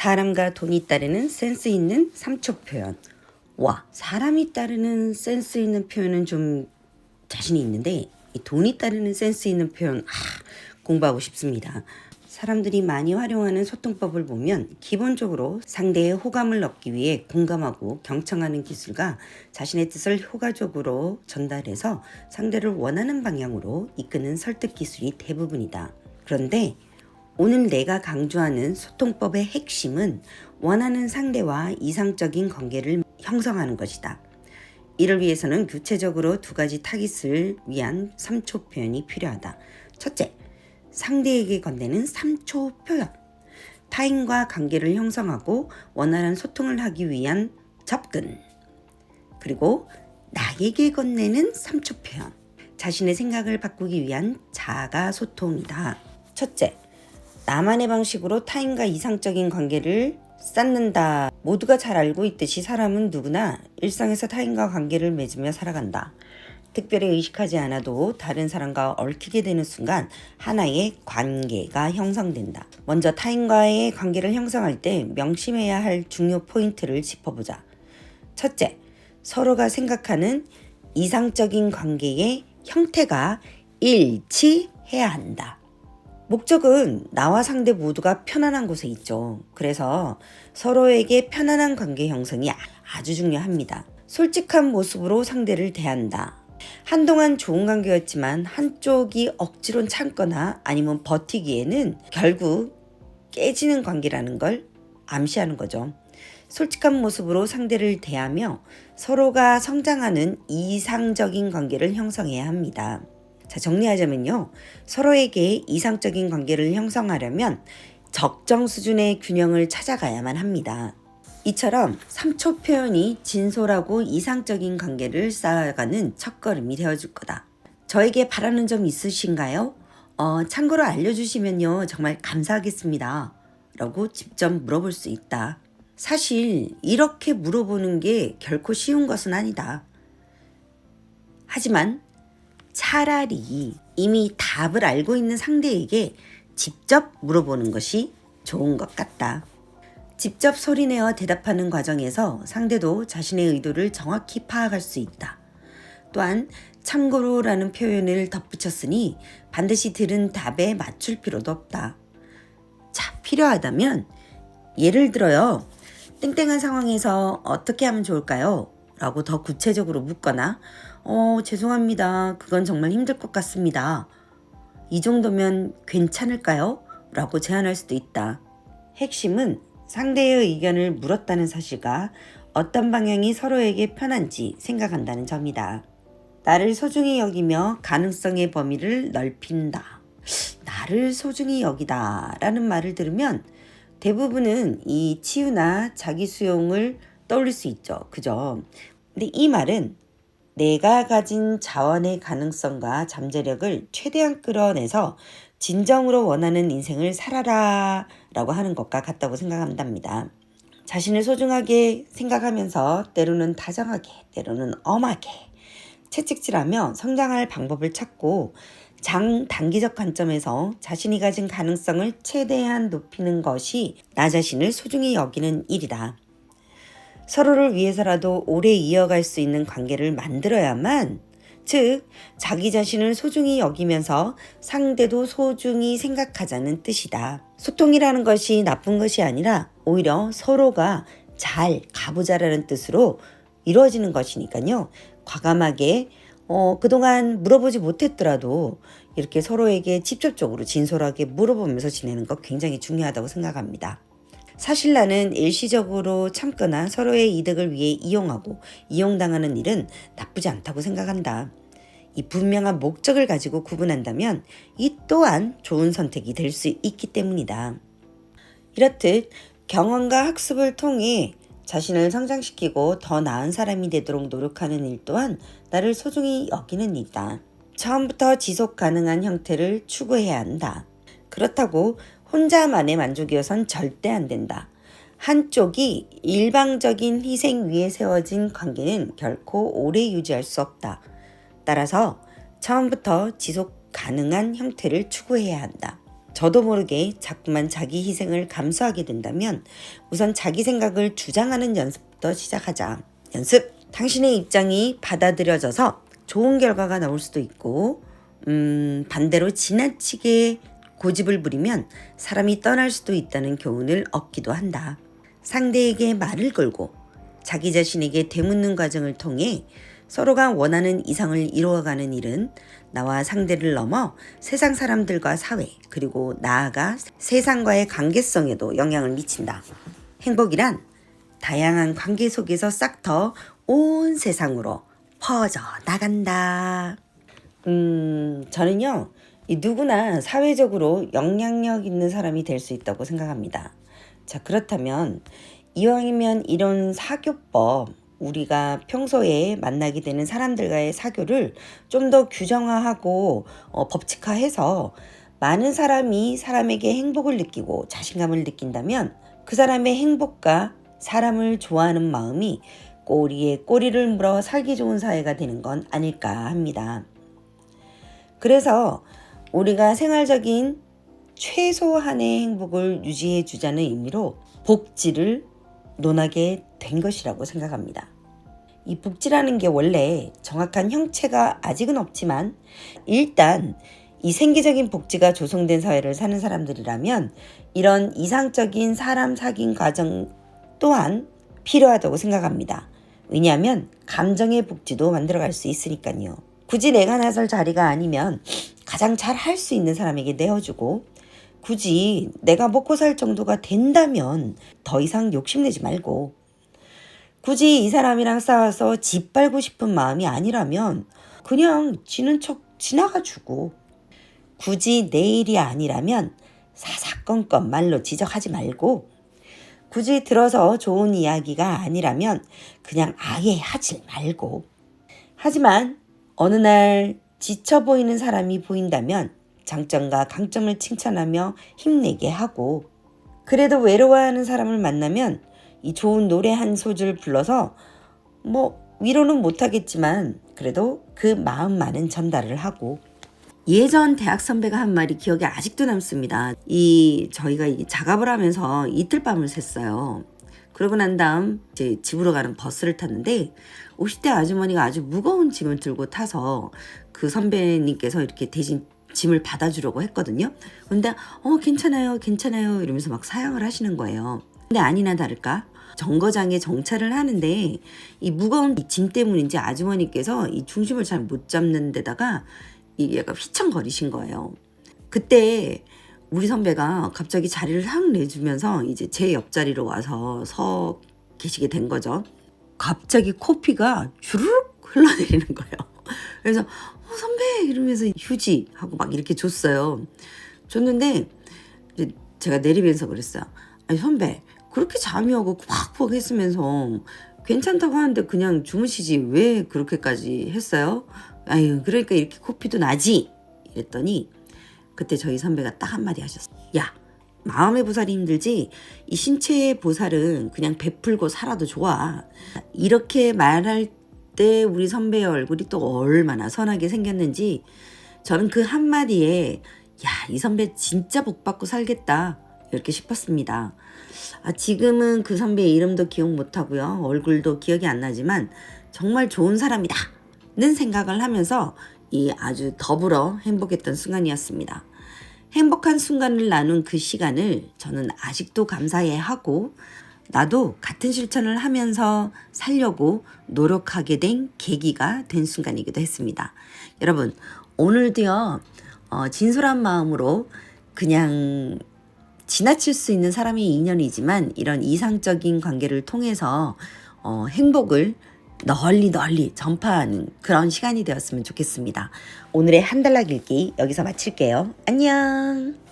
사람과 돈이 따르는 센스 있는 3초 표현. 와, 사람이 따르는 센스 있는 표현은 좀 자신이 있는데 이 돈이 따르는 센스 있는 표현 공부하고 싶습니다. 사람들이 많이 활용하는 소통법을 보면 기본적으로 상대의 호감을 얻기 위해 공감하고 경청하는 기술과 자신의 뜻을 효과적으로 전달해서 상대를 원하는 방향으로 이끄는 설득 기술이 대부분이다. 그런데 오늘 내가 강조하는 소통법의 핵심은 원하는 상대와 이상적인 관계를 형성하는 것이다. 이를 위해서는 구체적으로 두 가지 타깃을 위한 3초 표현이 필요하다. 첫째, 상대에게 건네는 3초 표현. 타인과 관계를 형성하고 원활한 소통을 하기 위한 접근. 그리고 나에게 건네는 3초 표현. 자신의 생각을 바꾸기 위한 자가 소통이다. 첫째, 나만의 방식으로 타인과 이상적인 관계를 쌓는다. 모두가 잘 알고 있듯이 사람은 누구나 일상에서 타인과 관계를 맺으며 살아간다. 특별히 의식하지 않아도 다른 사람과 얽히게 되는 순간 하나의 관계가 형성된다. 먼저 타인과의 관계를 형성할 때 명심해야 할 중요 포인트를 짚어보자. 첫째, 서로가 생각하는 이상적인 관계의 형태가 일치해야 한다. 목적은 나와 상대 모두가 편안한 곳에 있죠. 그래서 서로에게 편안한 관계 형성이 아주 중요합니다. 솔직한 모습으로 상대를 대한다. 한동안 좋은 관계였지만 한쪽이 억지로 참거나 아니면 버티기에는 결국 깨지는 관계라는 걸 암시하는 거죠. 솔직한 모습으로 상대를 대하며 서로가 성장하는 이상적인 관계를 형성해야 합니다. 자, 정리하자면요. 서로에게 이상적인 관계를 형성하려면 적정 수준의 균형을 찾아가야만 합니다. 이처럼 3초 표현이 진솔하고 이상적인 관계를 쌓아가는 첫걸음이 되어줄 거다. 저에게 바라는 점 있으신가요? 참고로 알려주시면요. 정말 감사하겠습니다. 라고 직접 물어볼 수 있다. 사실 이렇게 물어보는 게 결코 쉬운 것은 아니다. 하지만 차라리 이미 답을 알고 있는 상대에게 직접 물어보는 것이 좋은 것 같다. 직접 소리내어 대답하는 과정에서 상대도 자신의 의도를 정확히 파악할 수 있다. 또한 참고로라는 표현을 덧붙였으니 반드시 들은 답에 맞출 필요도 없다. 자, 필요하다면 예를 들어요. 땡땡한 상황에서 어떻게 하면 좋을까요? 라고 더 구체적으로 묻거나 죄송합니다. 그건 정말 힘들 것 같습니다. 이 정도면 괜찮을까요? 라고 제안할 수도 있다. 핵심은 상대의 의견을 물었다는 사실과 어떤 방향이 서로에게 편한지 생각한다는 점이다. 나를 소중히 여기며 가능성의 범위를 넓힌다. 나를 소중히 여기다 라는 말을 들으면 대부분은 이 치유나 자기 수용을 떠올릴 수 있죠. 그죠? 근데 이 말은 내가 가진 자원의 가능성과 잠재력을 최대한 끌어내서 진정으로 원하는 인생을 살아라 라고 하는 것과 같다고 생각한답니다. 자신을 소중하게 생각하면서 때로는 다정하게, 때로는 엄하게 채찍질하며 성장할 방법을 찾고 장단기적 관점에서 자신이 가진 가능성을 최대한 높이는 것이 나 자신을 소중히 여기는 일이다. 서로를 위해서라도 오래 이어갈 수 있는 관계를 만들어야만, 즉 자기 자신을 소중히 여기면서 상대도 소중히 생각하자는 뜻이다. 소통이라는 것이 나쁜 것이 아니라 오히려 서로가 잘 가보자라는 뜻으로 이루어지는 것이니까요. 과감하게 그동안 물어보지 못했더라도 이렇게 서로에게 직접적으로 진솔하게 물어보면서 지내는 것 굉장히 중요하다고 생각합니다. 사실 나는 일시적으로 참거나 서로의 이득을 위해 이용하고 이용당하는 일은 나쁘지 않다고 생각한다. 이 분명한 목적을 가지고 구분한다면 이 또한 좋은 선택이 될 수 있기 때문이다. 이렇듯 경험과 학습을 통해 자신을 성장시키고 더 나은 사람이 되도록 노력하는 일 또한 나를 소중히 여기는 일이다. 처음부터 지속 가능한 형태를 추구해야 한다. 그렇다고 혼자만의 만족이어선 절대 안 된다. 한쪽이 일방적인 희생 위에 세워진 관계는 결코 오래 유지할 수 없다. 따라서 처음부터 지속 가능한 형태를 추구해야 한다. 저도 모르게 자꾸만 자기 희생을 감수하게 된다면 우선 자기 생각을 주장하는 연습부터 시작하자. 연습! 당신의 입장이 받아들여져서 좋은 결과가 나올 수도 있고 반대로 지나치게 고집을 부리면 사람이 떠날 수도 있다는 교훈을 얻기도 한다. 상대에게 말을 걸고 자기 자신에게 되묻는 과정을 통해 서로가 원하는 이상을 이루어가는 일은 나와 상대를 넘어 세상 사람들과 사회 그리고 나아가 세상과의 관계성에도 영향을 미친다. 행복이란 다양한 관계 속에서 싹터 온 세상으로 퍼져 나간다. 저는요, 누구나 사회적으로 영향력 있는 사람이 될 수 있다고 생각합니다. 자, 그렇다면 이왕이면 이런 사교법, 우리가 평소에 만나게 되는 사람들과의 사교를 좀 더 규정화하고 법칙화해서 많은 사람이 사람에게 행복을 느끼고 자신감을 느낀다면 그 사람의 행복과 사람을 좋아하는 마음이 꼬리에 꼬리를 물어 살기 좋은 사회가 되는 건 아닐까 합니다. 그래서 우리가 생활적인 최소한의 행복을 유지해 주자는 의미로 복지를 논하게 된 것이라고 생각합니다. 이 복지라는 게 원래 정확한 형체가 아직은 없지만 일단 이 생계적인 복지가 조성된 사회를 사는 사람들이라면 이런 이상적인 사람 사귐 과정 또한 필요하다고 생각합니다. 왜냐하면 감정의 복지도 만들어갈 수 있으니까요. 굳이 내가 나설 자리가 아니면 가장 잘 할 수 있는 사람에게 내어주고 굳이 내가 먹고 살 정도가 된다면 더 이상 욕심내지 말고 굳이 이 사람이랑 싸워서 짓밟고 싶은 마음이 아니라면 그냥 지는 척 지나가주고 굳이 내 일이 아니라면 사사건건 말로 지적하지 말고 굳이 들어서 좋은 이야기가 아니라면 그냥 아예 하지 말고 하지만 어느 날 지쳐 보이는 사람이 보인다면 장점과 강점을 칭찬하며 힘내게 하고 그래도 외로워하는 사람을 만나면 이 좋은 노래 한 소절 불러서 위로는 못하겠지만 그래도 그 마음만은 전달을 하고 예전 대학 선배가 한 말이 기억에 아직도 남습니다. 저희가 작업을 하면서 이틀 밤을 샜어요. 그러고 난 다음 이제 집으로 가는 버스를 탔는데 50대 아주머니가 아주 무거운 짐을 들고 타서 그 선배님께서 이렇게 대신 짐을 받아주려고 했거든요. 근데 괜찮아요 이러면서 막 사양을 하시는 거예요. 근데 아니나 다를까 정거장에 정차를 하는데 이 무거운 짐 때문인지 아주머니께서 이 중심을 잘 못 잡는 데다가 얘가 휘청거리신 거예요. 그때 우리 선배가 갑자기 자리를 확 내주면서 이제 제 옆자리로 와서 서 계시게 된 거죠. 갑자기 코피가 주르륵 흘러내리는 거예요. 그래서 선배 이러면서 휴지 하고 막 이렇게 줬어요. 줬는데 이제 제가 내리면서 그랬어요. 아니 선배 그렇게 잠이 오고 푹푹 했으면서 괜찮다고 하는데 그냥 주무시지 왜 그렇게까지 했어요? 아유 그러니까 이렇게 코피도 나지 이랬더니 그때 저희 선배가 딱 한마디 하셨어요. 야 마음의 보살이 힘들지 이 신체의 보살은 그냥 베풀고 살아도 좋아. 이렇게 말할 때 우리 선배의 얼굴이 또 얼마나 선하게 생겼는지 저는 그 한마디에 이 선배 진짜 복받고 살겠다 이렇게 싶었습니다. 지금은 그 선배의 이름도 기억 못하고요. 얼굴도 기억이 안 나지만 정말 좋은 사람이다 는 생각을 하면서 아주 더불어 행복했던 순간이었습니다. 행복한 순간을 나눈 그 시간을 저는 아직도 감사해하고 나도 같은 실천을 하면서 살려고 노력하게 된 계기가 된 순간이기도 했습니다. 여러분 오늘도요 진솔한 마음으로 그냥 지나칠 수 있는 사람의 인연이지만 이런 이상적인 관계를 통해서 행복을 널리 전파하는 그런 시간이 되었으면 좋겠습니다. 오늘의 한달락 읽기 여기서 마칠게요. 안녕.